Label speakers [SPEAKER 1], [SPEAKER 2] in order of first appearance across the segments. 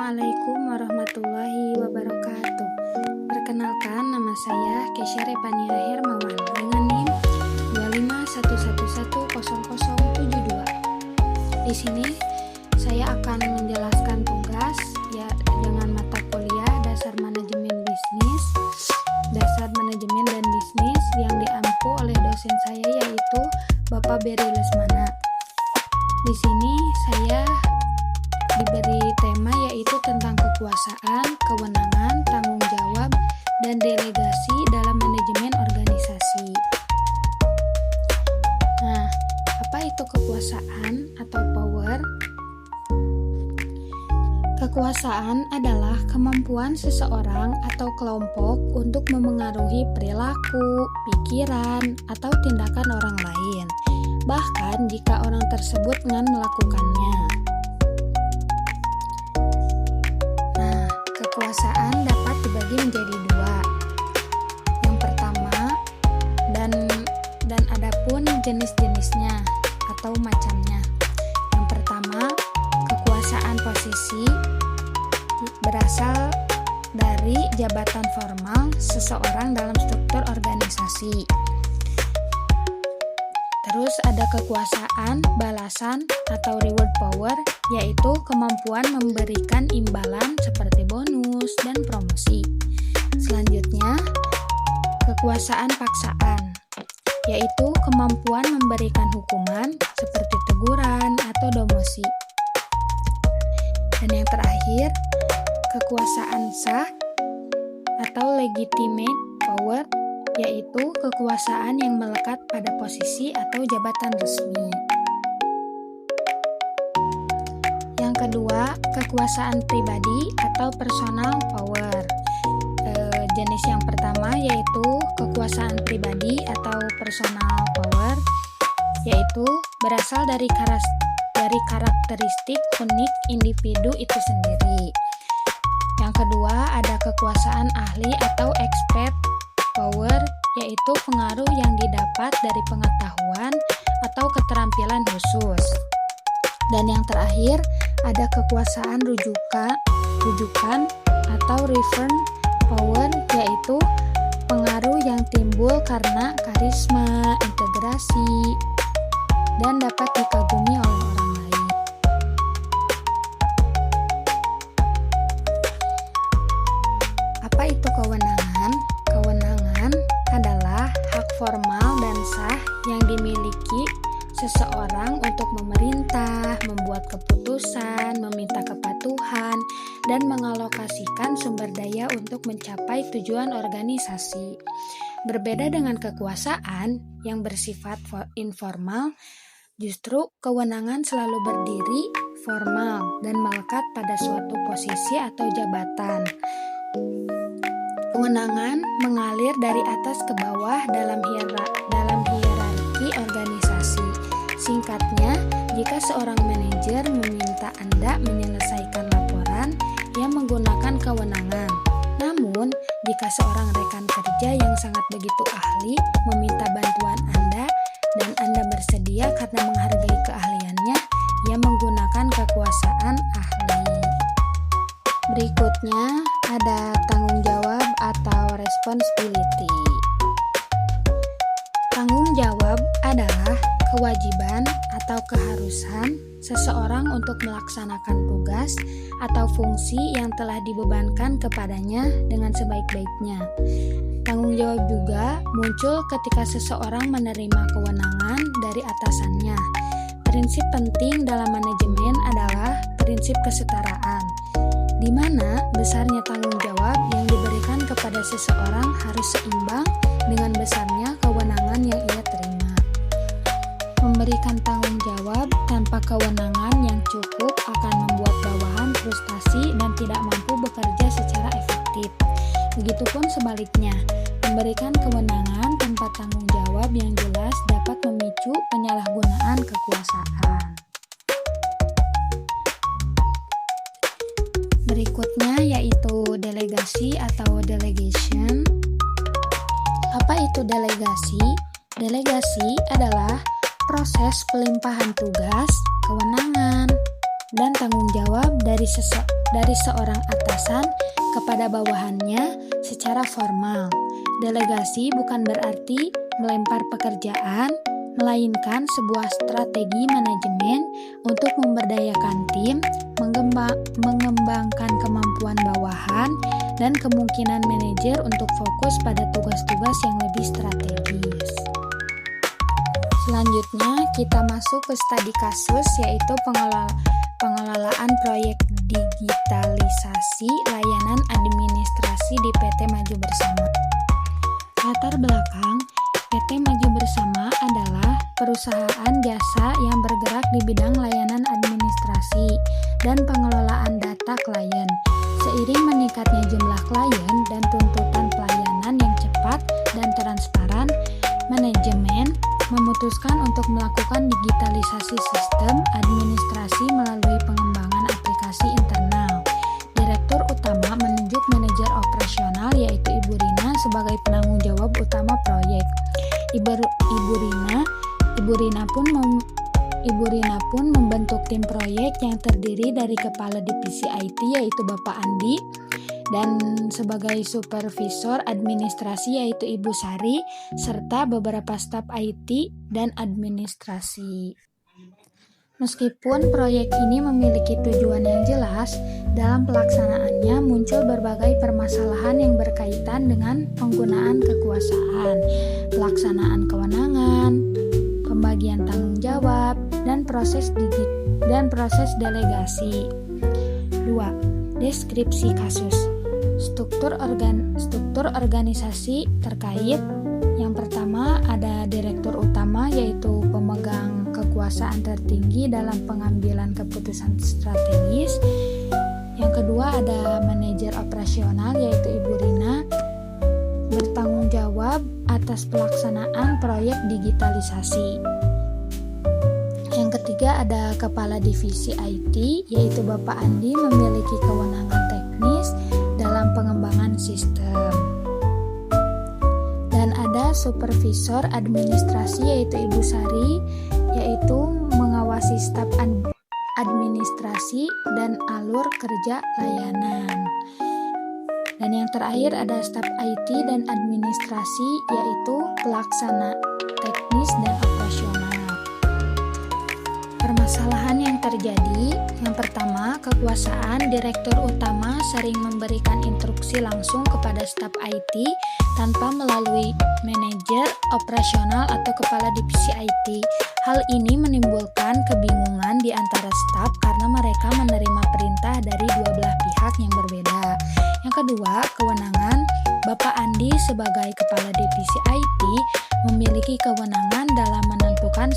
[SPEAKER 1] Assalamualaikum warahmatullahi wabarakatuh. Perkenalkan, nama saya Kesha Repania Hermawan dengan NIM 251110072. Di sini saya akan menjelaskan tugas dengan mata kuliah Dasar Manajemen Bisnis, Dasar Manajemen dan Bisnis yang diampu oleh dosen saya yaitu Bapak Berry Lesmana. Di sini saya diberi tema yaitu tentang kekuasaan, kewenangan, tanggung jawab, dan delegasi dalam manajemen organisasi. Nah, apa itu kekuasaan atau power? Kekuasaan adalah kemampuan seseorang atau kelompok untuk memengaruhi perilaku, pikiran, atau tindakan orang lain, bahkan jika orang tersebut enggan melakukannya. Kekuasaan dapat dibagi menjadi dua. Yang pertama, dan adapun jenis-jenisnya atau macamnya. Yang pertama, kekuasaan posisi berasal dari jabatan formal seseorang dalam struktur organisasi. Terus ada kekuasaan balasan atau reward power, yaitu kemampuan memberikan imbalan seperti bonus dan promosi. Selanjutnya, kekuasaan paksaan, yaitu kemampuan memberikan hukuman seperti teguran atau demosi. Dan yang terakhir, kekuasaan sah atau legitimate power, yaitu kekuasaan yang melekat pada posisi atau jabatan resmi. Yang kedua, kekuasaan pribadi atau personal power. Jenis yang pertama yaitu kekuasaan pribadi atau personal power, yaitu berasal dari karakteristik unik individu itu sendiri. Yang kedua, ada kekuasaan ahli atau expert power, yaitu pengaruh yang didapat dari pengetahuan atau keterampilan khusus. Dan yang terakhir, ada kekuasaan rujukan atau reference power, yaitu pengaruh yang timbul karena karisma, integrasi, dan dapat dikagumi oleh orang lain. Apa itu kewenangan? Kewenangan adalah hak formal dan sah yang dimiliki seseorang untuk memerintah, membuat keputusan, meminta kepatuhan, dan mengalokasikan sumber daya untuk mencapai tujuan organisasi. Berbeda dengan kekuasaan yang bersifat informal, justru kewenangan selalu berdiri formal dan melekat pada suatu posisi atau jabatan. Kewenangan mengalir dari atas ke bawah dalam hierarki organisasi. Singkatnya, jika seorang manajer meminta Anda menyelesaikan laporan, ia menggunakan kewenangan. Namun, jika seorang rekan kerja yang sangat begitu ahli meminta bantuan Anda dan Anda bersedia karena menghargai keahliannya, ia menggunakan kekuasaan ahli. Berikutnya, ada tanggung jawab atau responsibility. Tanggung jawab adalah kewajiban atau keharusan seseorang untuk melaksanakan tugas atau fungsi yang telah dibebankan kepadanya dengan sebaik-baiknya. Tanggung jawab juga muncul ketika seseorang menerima kewenangan dari atasannya. Prinsip penting dalam manajemen adalah prinsip kesetaraan, di mana besarnya tanggung jawab yang diberikan kepada seseorang harus seimbang dengan besarnya kewenangan yang ia terima. Memberikan tanggung jawab tanpa kewenangan yang cukup akan membuat bawahan frustasi dan tidak mampu bekerja secara efektif. Begitupun sebaliknya, memberikan kewenangan tanpa tanggung jawab yang jelas dapat memicu penyalahgunaan kekuasaan. Berikutnya yaitu delegasi atau delegation. Apa itu delegasi? Delegasi adalah proses pelimpahan tugas, kewenangan, dan tanggung jawab dari dari seorang atasan kepada bawahannya secara formal. Delegasi bukan berarti melempar pekerjaan, melainkan sebuah strategi manajemen untuk memberdayakan tim, mengembangkan kemampuan bawahan, dan kemungkinan manajer untuk fokus pada tugas-tugas yang lebih strategis. Selanjutnya, kita masuk ke studi kasus, yaitu pengelolaan proyek digitalisasi layanan administrasi di PT Maju Bersama. Latar belakang PT Maju Bersama adalah perusahaan jasa yang bergerak di bidang layanan administrasi dan pengelolaan data klien. Seiring meningkatnya jumlah klien dan tuntutan pelayanan yang cepat dan transparan, manajemen memutuskan untuk melakukan digitalisasi sistem administrasi melalui pengembangan aplikasi internal. Direktur utama menunjuk manajer operasional, yaitu Ibu Rina, sebagai penanggung jawab utama proyek. Ibu Rina pun membentuk tim proyek yang terdiri dari kepala divisi IT, yaitu Bapak Andi, dan sebagai supervisor administrasi, yaitu Ibu Sari, serta beberapa staf IT dan administrasi. Meskipun proyek ini memiliki tujuan yang jelas, dalam pelaksanaannya muncul berbagai permasalahan yang berkaitan dengan penggunaan kekuasaan, pelaksanaan kewenangan, pembagian tanggung jawab, dan proses delegasi. 2. Deskripsi kasus. Struktur organisasi terkait. Yang pertama ada direktur utama, yaitu pemegang kekuasaan tertinggi dalam pengambilan keputusan strategis. Yang kedua ada manajer operasional, yaitu Ibu Rina, bertanggung jawab atas pelaksanaan proyek digitalisasi. Yang ketiga ada kepala divisi IT, yaitu Bapak Andi, memiliki kewenangan teknis dalam pengembangan sistem. Dan ada supervisor administrasi, yaitu Ibu Sari, yaitu mengawasi staf administrasi dan alur kerja layanan. Dan yang terakhir ada staf IT dan administrasi, yaitu pelaksana teknis dan operasional. Permasalahan yang terjadi, yang pertama, kekuasaan direktur utama sering memberikan instruksi langsung kepada staf IT tanpa melalui manajer operasional atau kepala divisi IT. Hal ini menimbulkan kebingungan di antara staf karena mereka menerima perintah dari dua belah pihak yang berbeda. Yang kedua, kewenangan. Bapak Andi sebagai kepala divisi IT memiliki kewenangan dalam menentukan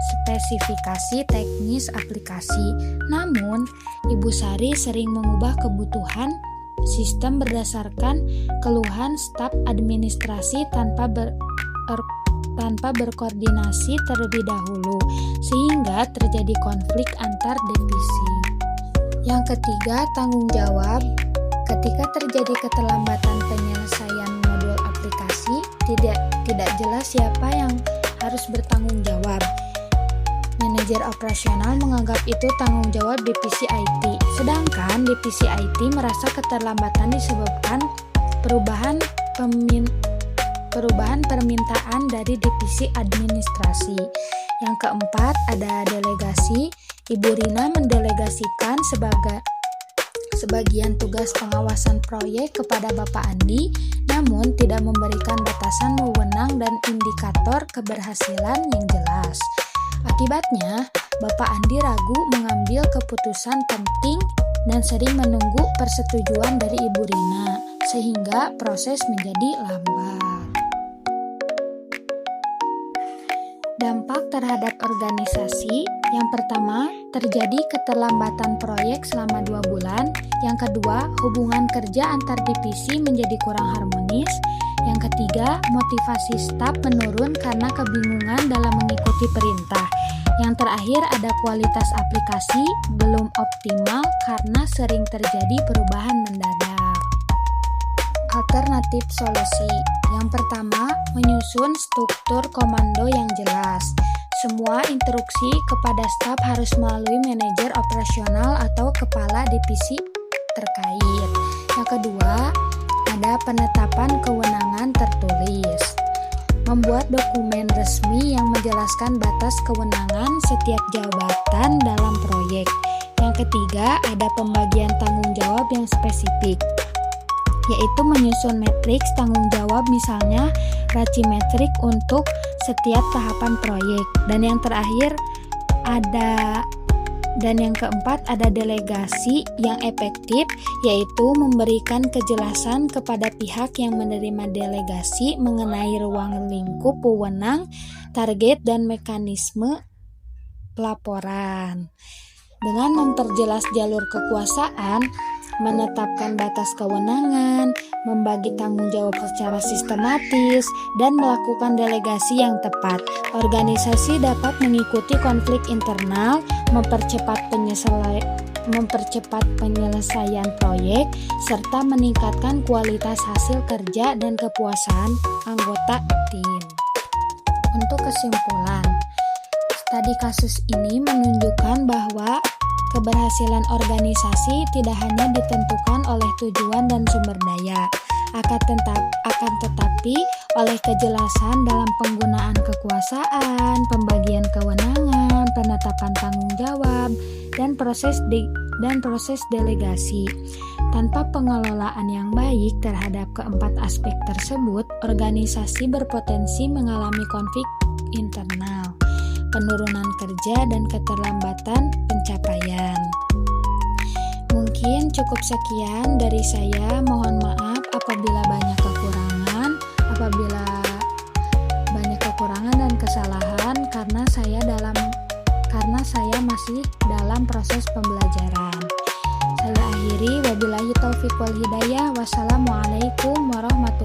[SPEAKER 1] spesifikasi teknis aplikasi. Namun, Ibu Sari sering mengubah kebutuhan sistem berdasarkan keluhan staf administrasi tanpa berkoordinasi terlebih dahulu, sehingga terjadi konflik antar divisi. Yang ketiga, tanggung jawab. Ketika terjadi keterlambatan penyelesaian modul aplikasi, tidak jelas siapa yang harus bertanggung jawab. Manajer operasional menganggap itu tanggung jawab divisi IT, sedangkan divisi IT merasa keterlambatan disebabkan perubahan permintaan dari divisi administrasi. Yang keempat ada delegasi. Ibu Rina mendelegasikan sebagian tugas pengawasan proyek kepada Bapak Andi, namun tidak memberikan batasan wewenang dan indikator keberhasilan yang jelas. Akibatnya, Bapak Andi ragu mengambil keputusan penting dan sering menunggu persetujuan dari Ibu Rina, sehingga proses menjadi lambat. Dampak terhadap organisasi. Yang pertama, terjadi keterlambatan proyek selama 2 bulan. Yang kedua, hubungan kerja antar divisi menjadi kurang harmonis. Yang ketiga, motivasi staf menurun karena kebingungan dalam mengikuti perintah. Yang terakhir, ada kualitas aplikasi belum optimal karena sering terjadi perubahan mendadak. Alternatif solusi. Yang pertama, menyusun struktur komando yang jelas. Semua instruksi kepada staf harus melalui manajer operasional atau kepala divisi terkait. Yang kedua, ada penetapan kewenangan tertulis. Membuat dokumen resmi yang menjelaskan batas kewenangan setiap jabatan dalam proyek. Yang ketiga, ada pembagian tanggung jawab yang spesifik, yaitu menyusun matriks tanggung jawab, misalnya racimetrik untuk setiap tahapan proyek. Dan yang terakhir yang keempat ada delegasi yang efektif, yaitu memberikan kejelasan kepada pihak yang menerima delegasi mengenai ruang lingkup wewenang, target, dan mekanisme pelaporan. Dengan memperjelas jalur kekuasaan, menetapkan batas kewenangan, membagi tanggung jawab secara sistematis, dan melakukan delegasi yang tepat, organisasi dapat mengikuti konflik internal, mempercepat penyelesaian proyek, serta meningkatkan kualitas hasil kerja dan kepuasan anggota tim. Untuk kesimpulan, studi kasus ini menunjukkan bahwa keberhasilan organisasi tidak hanya ditentukan oleh tujuan dan sumber daya, akan tetapi oleh kejelasan dalam penggunaan kekuasaan, pembagian kewenangan, penetapan tanggung jawab, dan proses delegasi. Tanpa pengelolaan yang baik terhadap keempat aspek tersebut, organisasi berpotensi mengalami konflik internal, penurunan kerja, dan keterlambatan pencapaian. Mungkin cukup sekian dari saya. Mohon maaf apabila banyak kekurangan dan kesalahan karena saya masih dalam proses pembelajaran. Saya akhiri, wabillahi taufiq wal hidayah. Wassalamualaikum warahmatullahi wabarakatuh.